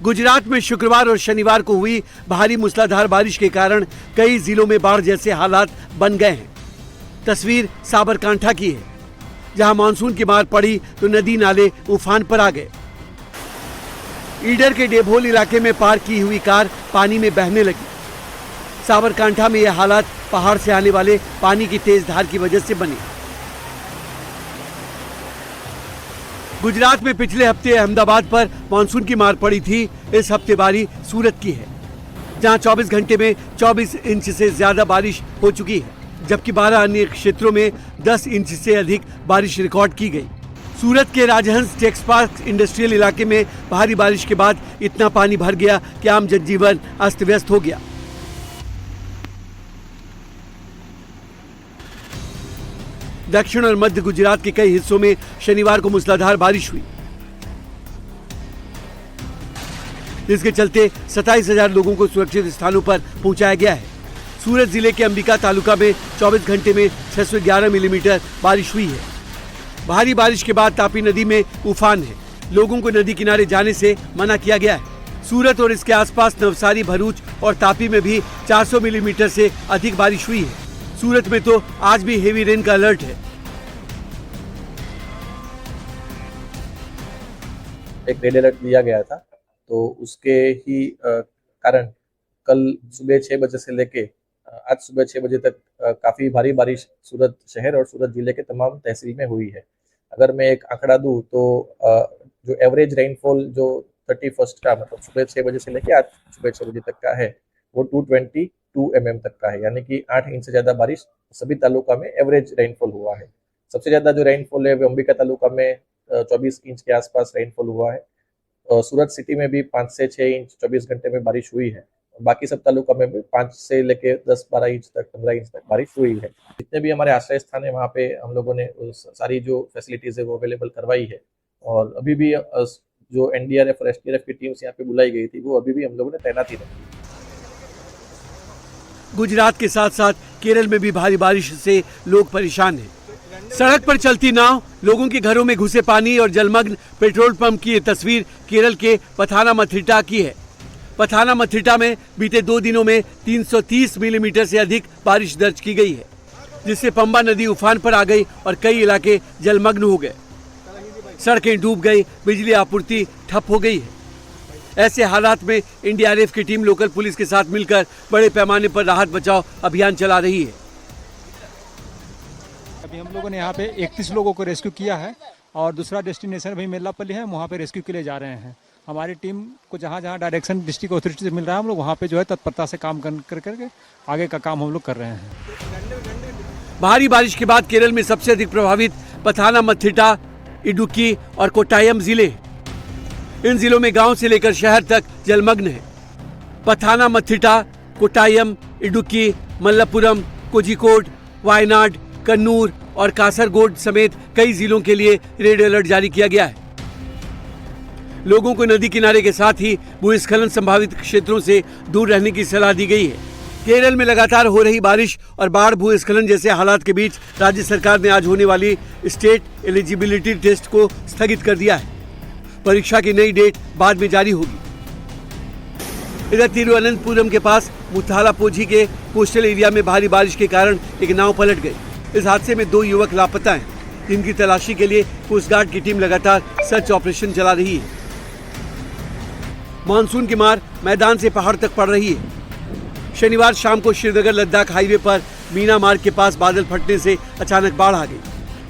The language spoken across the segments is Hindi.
गुजरात में शुक्रवार और शनिवार को हुई भारी मूसलाधार बारिश के कारण कई जिलों में बाढ़ जैसे हालात बन गए हैं। तस्वीर साबरकांठा की है, जहां मानसून की मार पड़ी तो नदी नाले उफान पर आ गए। ईडर के डेभोल इलाके में पार्क की हुई कार पानी में बहने लगी। साबरकांठा में यह हालात पहाड़ से आने वाले पानी की तेज धार की वजह से बने। गुजरात में पिछले हफ्ते अहमदाबाद पर मानसून की मार पड़ी थी। इस हफ्ते बारी सूरत की है, जहां 24 घंटे में 24 इंच से ज्यादा बारिश हो चुकी है, जबकि 12 अन्य क्षेत्रों में 10 इंच से अधिक बारिश रिकॉर्ड की गई। सूरत के राजहंस टेक्स पार्क इंडस्ट्रियल इलाके में भारी बारिश के बाद इतना पानी भर गया कि आम जनजीवन अस्त व्यस्त हो गया। दक्षिण और मध्य गुजरात के कई हिस्सों में शनिवार को मूसलाधार बारिश हुई, जिसके चलते 27,000 लोगों को सुरक्षित स्थानों पर पहुंचाया गया है। सूरत जिले के अंबिका तालुका में 24 घंटे में 611 मिलीमीटर बारिश हुई है। भारी बारिश के बाद तापी नदी में उफान है। लोगों को नदी किनारे जाने से मना किया गया है। सूरत और इसके आसपास नवसारी, भरूच और तापी में भी 400 मिलीमीटर से अधिक बारिश हुई है। सूरत में तो आज भी हेवी रेन का अलर्ट है। एक रेड अलर्ट दिया गया था, तो उसके ही कारण कल सुबह 6 बजे से लेके आज सुबह 6 बजे तक काफी भारी बारिश सूरत शहर और सूरत जिले के तमाम तहसील में हुई है। अगर मैं एक आंकड़ा दूं तो जो एवरेज रेनफॉल जो 31 का मतलब सुबह 6 बजे से लेके आज सुबह 6 बजे तक का है वो 222 mm तक का है, यानी कि 8 इंच से ज्यादा बारिश सभी तालुका में एवरेज रेनफॉल हुआ है। सबसे ज्यादा जो रेनफॉल है वो अंबिका तालुका में 24 इंच के आसपास रेनफॉल हुआ है। सूरत सिटी में भी 5 से 6 इंच 24 घंटे में बारिश हुई है। बाकी सब तालुका में भी 5 से लेके 10-12 इंच तक 15 इंच तक बारिश हुई है। जितने भी हमारे आश्रय स्थान है वहाँ पे हम लोगों ने सारी जो फैसिलिटीज है वो अवेलेबल करवाई है, और अभी भी जो एनडीआरएफ और एसडीआरएफ की टीम्स यहाँ पे बुलाई गई थी वो अभी भी हम लोगों ने तैनाती रखी। गुजरात के साथ साथ केरल में भी भारी बारिश से लोग परेशान हैं। सड़क पर चलती नाव, लोगों के घरों में घुसे पानी और जलमग्न पेट्रोल पंप की ये तस्वीर केरल के पथानामथिट्टा की है। पथानामथिट्टा में बीते 2 दिनों में 330 मिलीमीटर से अधिक बारिश दर्ज की गई है, जिससे पंबा नदी उफान पर आ गई और कई इलाके जलमग्न हो गए। सड़कें डूब गई, बिजली आपूर्ति ठप हो गई है। ऐसे हालात में एनडीआरएफ की टीम लोकल पुलिस के साथ मिलकर बड़े पैमाने पर राहत बचाव अभियान चला रही है। अभी हम लोगों ने यहाँ पे 31 लोगों को रेस्क्यू किया है, और दूसरा डेस्टिनेशन भी मेल्लापल्ली है, वहाँ पे रेस्क्यू के लिए जा रहे हैं। हमारी टीम को जहाँ जहाँ डायरेक्शन डिस्ट्रिक्ट अथॉरिटी से मिल रहा है, हम लोग वहाँ पे जो है तत्परता से काम करके आगे का काम हम लोग कर रहे हैं। भारी बारिश के बाद केरल में सबसे अधिक प्रभावित पथानामथिट्टा, इडुक्की और कोट्टायम जिले। इन जिलों में गांव से लेकर शहर तक जलमग्न है। पथानामथिट्टा, कोट्टायम, इडुक्की, मल्लपुरम, कोझिकोड, वायनाड, कन्नूर और कासरगोड समेत कई जिलों के लिए रेड अलर्ट जारी किया गया है। लोगों को नदी किनारे के साथ ही भूस्खलन संभावित क्षेत्रों से दूर रहने की सलाह दी गई है। केरल में लगातार हो रही बारिश और बाढ़, भूस्खलन जैसे हालात के बीच राज्य सरकार ने आज होने वाली स्टेट एलिजिबिलिटी टेस्ट को स्थगित कर दिया है। परीक्षा की नई डेट बाद में जारी होगी। इधर तिरुवनंतपुरम के पास मुथालापोझी के कोस्टल एरिया में भारी बारिश के कारण एक नाव पलट गई। इस हादसे में 2 युवक लापता हैं, जिनकी तलाशी के लिए कोस्ट गार्ड की टीम लगातार सर्च ऑपरेशन चला रही है। मानसून की मार मैदान से पहाड़ तक पड़ रही है। शनिवार शाम को श्रीनगर लद्दाख हाईवे पर मीना मार्ग के पास बादल फटने से अचानक बाढ़ आ गई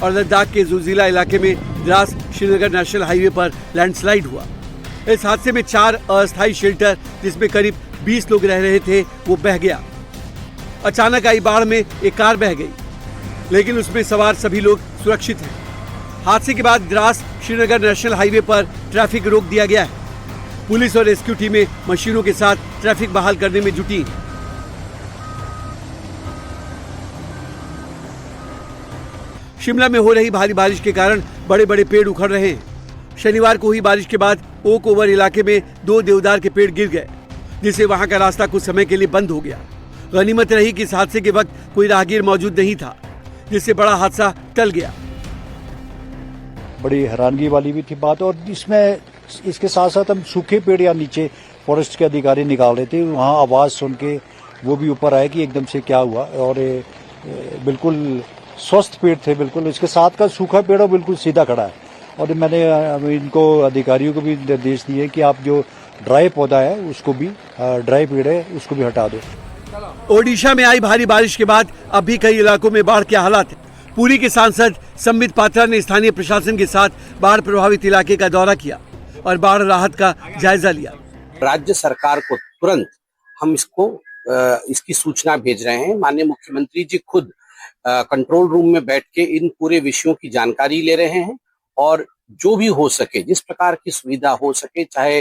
और लद्दाख के जुजिला इलाके में द्रास श्रीनगर नेशनल हाईवे पर लैंडस्लाइड हुआ। इस हादसे में 4 अस्थायी शेल्टर, जिसमें करीब 20 लोग रह रहे थे, वो बह गया। अचानक आई बाढ़ में एक कार बह गई, लेकिन उसमें सवार सभी लोग सुरक्षित हैं। हादसे के बाद द्रास श्रीनगर नेशनल हाईवे पर ट्रैफिक रोक दिया गया है। पुलिस और रेस्क्यू टीमें मशीनों के साथ ट्रैफिक बहाल करने में जुटी हैं। शिमला में हो रही भारी बारिश के कारण बड़े बड़े पेड़ उखड़ रहे हैं। शनिवार को हुई बारिश के बाद ओक ओवर इलाके में 2 देवदार के पेड़ गिर गए, जिससे वहां का रास्ता कुछ समय के लिए बंद हो गया। गनीमत रही कि इस हादसे के वक्त कोई राहगीर मौजूद नहीं था, जिससे बड़ा हादसा टल गया। बड़ी हैरानगी वाली भी थी बात, और इसमें इसके साथ साथ हम सूखे पेड़ या नीचे फॉरेस्ट के अधिकारी निकाल रहे थे, वहाँ आवाज़ सुन के वो भी ऊपर आए कि एकदम से क्या हुआ, और बिल्कुल स्वस्थ पेड़ थे बिल्कुल। इसके साथ का सूखा पेड़ बिल्कुल सीधा खड़ा है, और मैंने इनको अधिकारियों को भी निर्देश दिए कि आप जो ड्राई पौधा है उसको भी, ड्राई पेड़ है उसको भी हटा दो। ओडिशा में आई भारी बारिश के बाद अब भी कई इलाकों में बाढ़ के हालात हैं। पुरी के सांसद संबित पात्रा ने स्थानीय प्रशासन के साथ बाढ़ प्रभावित इलाके का दौरा किया और बाढ़ राहत का जायजा लिया। राज्य सरकार को तुरंत हम इसकी सूचना भेज रहे हैं। माननीय मुख्यमंत्री जी खुद कंट्रोल रूम में बैठ के इन पूरे विषयों की जानकारी ले रहे हैं, और जो भी हो सके, जिस प्रकार की सुविधा हो सके, चाहे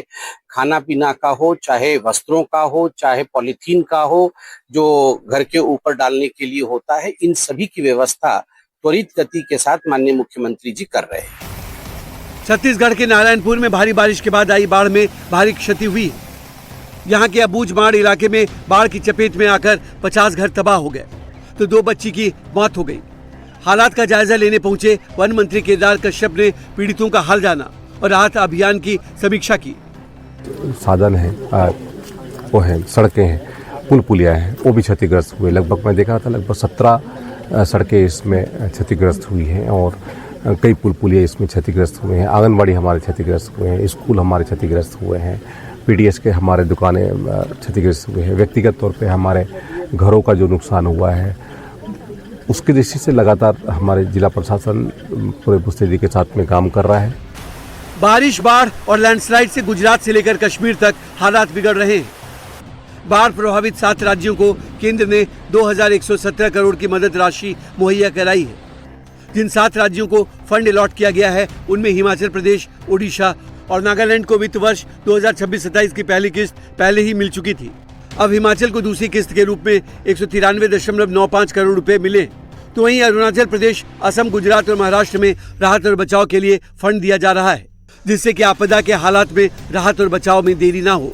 खाना पीना का हो, चाहे वस्त्रों का हो, चाहे पॉलीथीन का हो, जो घर के ऊपर डालने के लिए होता है, इन सभी की व्यवस्था त्वरित गति के साथ माननीय मुख्यमंत्री जी कर रहे हैं। छत्तीसगढ़ के नारायणपुर में भारी बारिश के बाद आई बाढ़ में भारी क्षति हुई। यहाँ के अबूझमाड़ इलाके में बाढ़ की चपेट में आकर 50 घर तबाह हो गए, तो 2 बच्ची की मौत हो गई। हालात का जायजा लेने पहुंचे वन मंत्री केदार कश्यप ने पीड़ितों का हाल जाना और राहत अभियान की समीक्षा की। साधन है, वो है, सड़कें हैं, पुल पुलिया हैं, वो भी क्षतिग्रस्त हुए। लगभग मैं देखा था लगभग 17 सड़कें इसमें क्षतिग्रस्त हुई हैं, और कई पुल पुलिया इसमें क्षतिग्रस्त हुए हैं। आंगनबाड़ी हमारे क्षतिग्रस्त हुए हैं, स्कूल हमारे क्षतिग्रस्त हुए हैं, पीडीएस के हमारे दुकानें क्षतिग्रस्त हुए हैं। व्यक्तिगत तौर पे हमारे घरों का जो नुकसान हुआ है, उसकी दृष्टि से लगातार हमारे जिला प्रशासन पूरे मुस्तैदी के साथ में काम कर रहा है। बारिश, बाढ़ और लैंडस्लाइड से गुजरात से लेकर कश्मीर तक हालात बिगड़ रहे हैं। बाढ़ प्रभावित 7 राज्यों को केंद्र ने 2117 करोड़ की मदद राशि मुहैया कराई है। जिन 7 राज्यों को फंड अलॉट किया गया है, उनमें हिमाचल प्रदेश, ओडिशा और नागालैंड को वित्त वर्ष 2026-27 की पहली किस्त पहले ही मिल चुकी थी। अब हिमाचल को दूसरी किस्त के रूप में 193.95 करोड़ रुपए मिले, तो वहीं अरुणाचल प्रदेश, असम, गुजरात और महाराष्ट्र में राहत और बचाव के लिए फंड दिया जा रहा है, जिससे कि आपदा के हालात में राहत और बचाव में देरी ना हो।